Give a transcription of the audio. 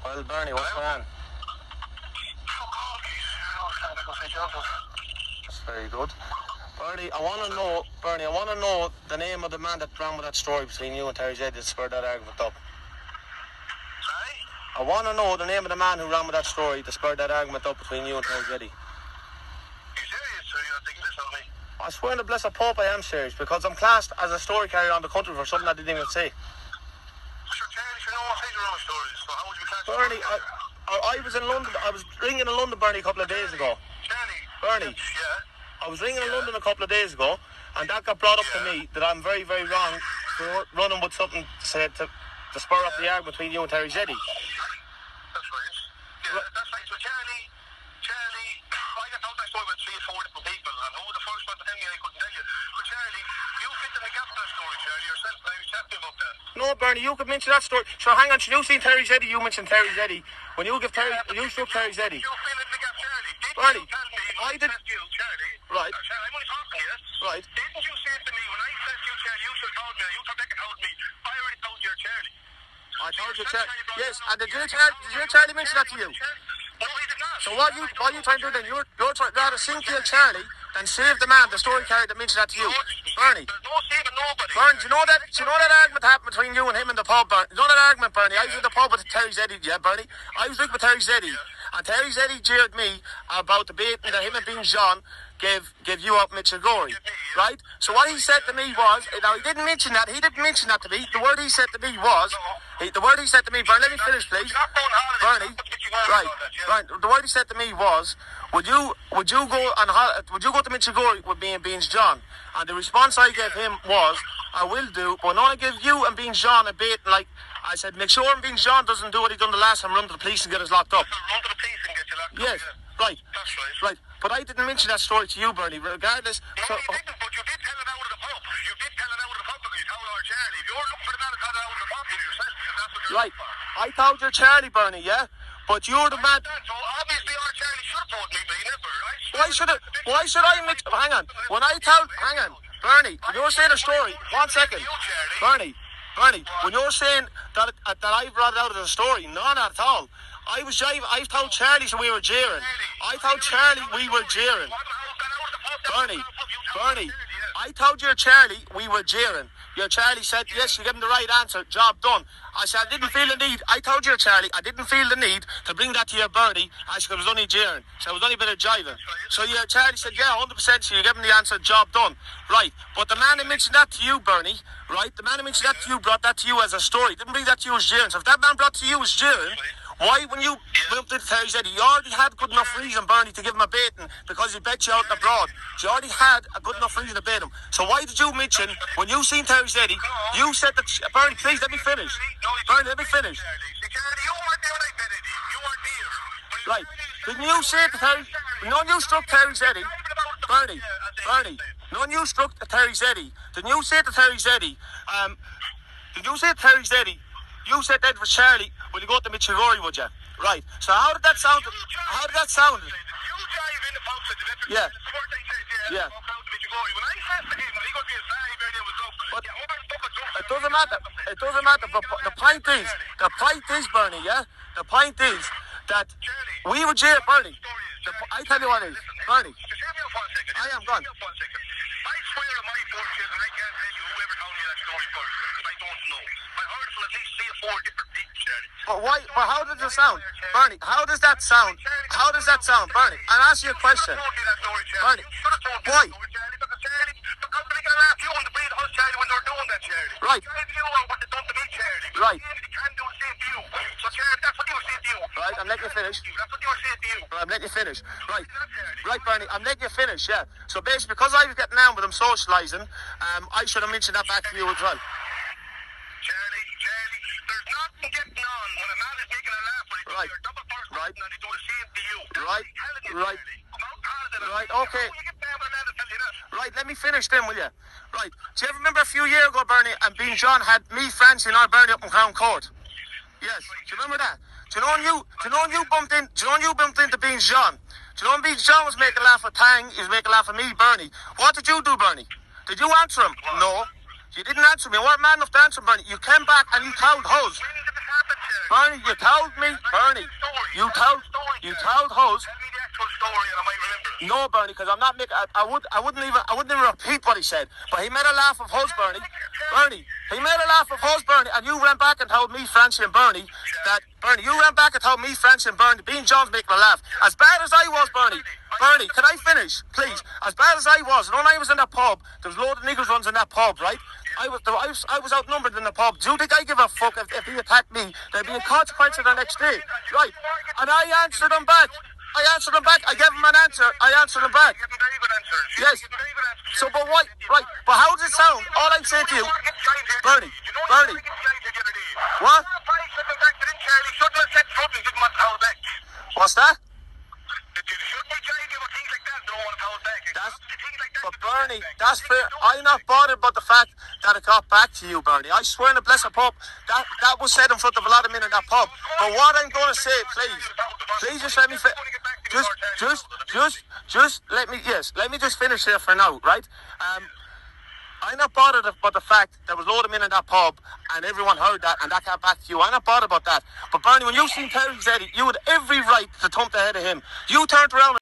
Well, Bernie, what's going on? Fuck all, geez. I was trying to go say Joseph. That's very good. Bernie, I want to know the name of the man that ran with that story between you and Terry Zeddy that spurred that argument up. Sorry? I want to know the name of the man who ran with that story that spurred that argument up between you and Terry Zeddy. You serious? Or you're thinking this of me? I swear on the blessed Pope I am serious, because I'm classed as a story carrier on the country for something I didn't even say. Sure, Charlie, sure, no one says your own stories, so how would you catch Bernie, I was in London. I was ringing in London, Bernie, a couple of days ago. Charlie? Bernie, Yeah? I was ringing in London a couple of days ago, and that got brought up to me that I'm very, very wrong for running with something to spur up the argument between you and Terry Zeddy. That's right. Yeah, that's right. So Charlie, I got told that story about 3 or 4 different people, and who was the first one to tell me I couldn't tell you. But Charlie, you fit in the gap of that story, Charlie, yourself, and I was chatting about that. No, Bernie, you could mention that story. So hang on, you seen Terry Zeddy, you mentioned Terry Zeddy. When you struck Terry Zeddy. You fill in the gap, Charlie. Didn't Bernie, you tell me I when I did. said to you, Charlie? Right. Charlie, I'm only talking, yes? Right. Didn't you say to me, when I said to you, Charlie, you should have told me, you come back and told me, I already told you, Charlie. I told you, Charlie. Yes, and did you Charlie mention that to you? No, he did not. So what are you trying to do then? You're trying rather sink kill Charlie than save the man, the story carrier that mentioned that to you. Bernie. There's no saving nobody. Bernie, do you know that argument happened between you and him in the pub, Bernie? You know that argument, Bernie? I was in the pub with Terry Zeddy, yeah, Bernie? I was with Terry Zeddy, and Terry Zeddy jeered me about the bait that him and Bean John gave you up Mitchell Gorey, right? So what he said to me was, now he didn't mention that to me. The word he said to me was, Bernie, let me finish, please. Bernie, right. The word he said to me was, would you go to Mitchell Gorey with me and Beans John? And the response I gave him was, I will do, but when I give you and Beans John a bait, like I said, make sure Beans John doesn't do what he done the last time, run to the police and get us locked up. Run to the police and get you locked up. Yes, right. That's right. But I didn't mention that story to you, Bernie, regardless. No, you didn't, but you did tell it out of the pub. You did tell it out of the pub because you told our Charlie. If you're looking for the man that got it out of the pub, you yourself, if that's what you're right. looking for. I told you Charlie, Bernie, yeah? But you're the man. So obviously our Charlie should have told me, but he never. Why should I mention? Hang on. Bernie, when you're saying a story, 1 second. Bernie, when you're saying that I brought it out of the story, not at all. I told Charlie so we were jeering. I told Charlie we were jeering. Bernie, I told your Charlie we were jeering. Your Charlie said, yes, you gave him the right answer, job done. I said, I didn't feel the need. I told your Charlie, I didn't feel the need to bring that to your Bernie. I said, it was only jeering. So it was only a bit of jiving. So your Charlie said, yeah, 100%, so you gave him the answer, job done. Right, but the man who mentioned that to you, Bernie, right, the man who mentioned that to you brought that to you as a story. Didn't bring that to you as jeering. So if that man brought to you as jeering, why, when you went up to Terry Zeddy, you already had good enough reason, Bernie, to give him a baiting because he bet you out in abroad. So you already had a good enough reason to bait him. So why did you mention, when you seen Terry Zeddy, you said that, Bernie, please let me finish. Bernie, let me finish. Right. Didn't you say to Terry, none you struck Terry Zeddy, Bernie, none you struck Terry Zeddy. Didn't you say to Terry Zeddy, you said that for Charlie, will you go to Mitchell Gorey, would you? Right. So how did that sound? Yeah. Yeah. But it doesn't matter. The point is, Bernie, yeah? The point is that we were jail, Bernie. I tell you what it is, Bernie. I am gone. I swear on my fortune, and I can't tell you whoever told me that story first, because I don't know. I heard from at least 3 or 4 different people, Charlie. But why? But how does it sound, Bernie? How does that sound, Bernie? I'll ask you a question, Bernie. Why? Because they got laugh you on the breed of us, Charlie, when they were doing that, Charlie. Right. You on what they done to me, Charlie. Right. They can't do the same to you. So, Charlie, that's what they were saying to you. Right, I'm letting you finish. That's what they were saying to you. I'm letting you finish. Right, Bernie, I'm letting you finish, yeah. So basically, because I was getting down with him socialising, I should have mentioned that back to you as well. Charlie, there's nothing getting on when a man is making a laugh with Right. You're a double person Right. and they do the same to you. Right. Right. Right, okay. Right, let me finish then, will you? Right. Do you ever remember a few years ago, Bernie, and Bean John had me, Francie, and our Bernie up in Crown Court? Yes. Do you remember that? Do you know when you bumped into Bean John? Do you know when Bean John was making a laugh at Tang, he was making a laugh at me, Bernie? What did you do, Bernie? Did you answer him? No. You didn't answer me. You weren't man enough to answer him, Bernie. You came back and you told us. When did it happen, Bernie, you told me, Bernie, you told us. Tell me the actual story and I might remember it. No, Bernie, because I'm not making. I wouldn't even repeat what he said. But he made a laugh of us, Bernie. Bernie, he made a laugh of us, Bernie, and you ran back and told me, Francie and Bernie, that Bernie, you ran back and told me, Francie and Bernie, Bean John's making a laugh. As bad as I was, Bernie, can I finish, please? As bad as I was, and when I was in that pub, there was a load of niggers runs in that pub, right? I was outnumbered in the pub. Do you think I give a fuck if he attacked me? There'd be a consequence the next day, right? And I answered him back. I gave him an answer. I answered him back. You're getting very good answers. Yes. So, but why? Right. But how does it sound? All I'm saying to you, Bernie. What? What's that? But Bernie, that's fair. I'm not bothered about the fact that it got back to you, Bernie. I swear in the blessed pub, that was said in front of a lot of men in that pub. But what I'm going to say, please just let me let me just finish here for now, right? I'm not bothered about the fact there was a load of men in that pub and everyone heard that and that got back to you. I'm not bothered about that. But Bernie, when you seen Terry Zeddy, you had every right to thump the head of him. You turned around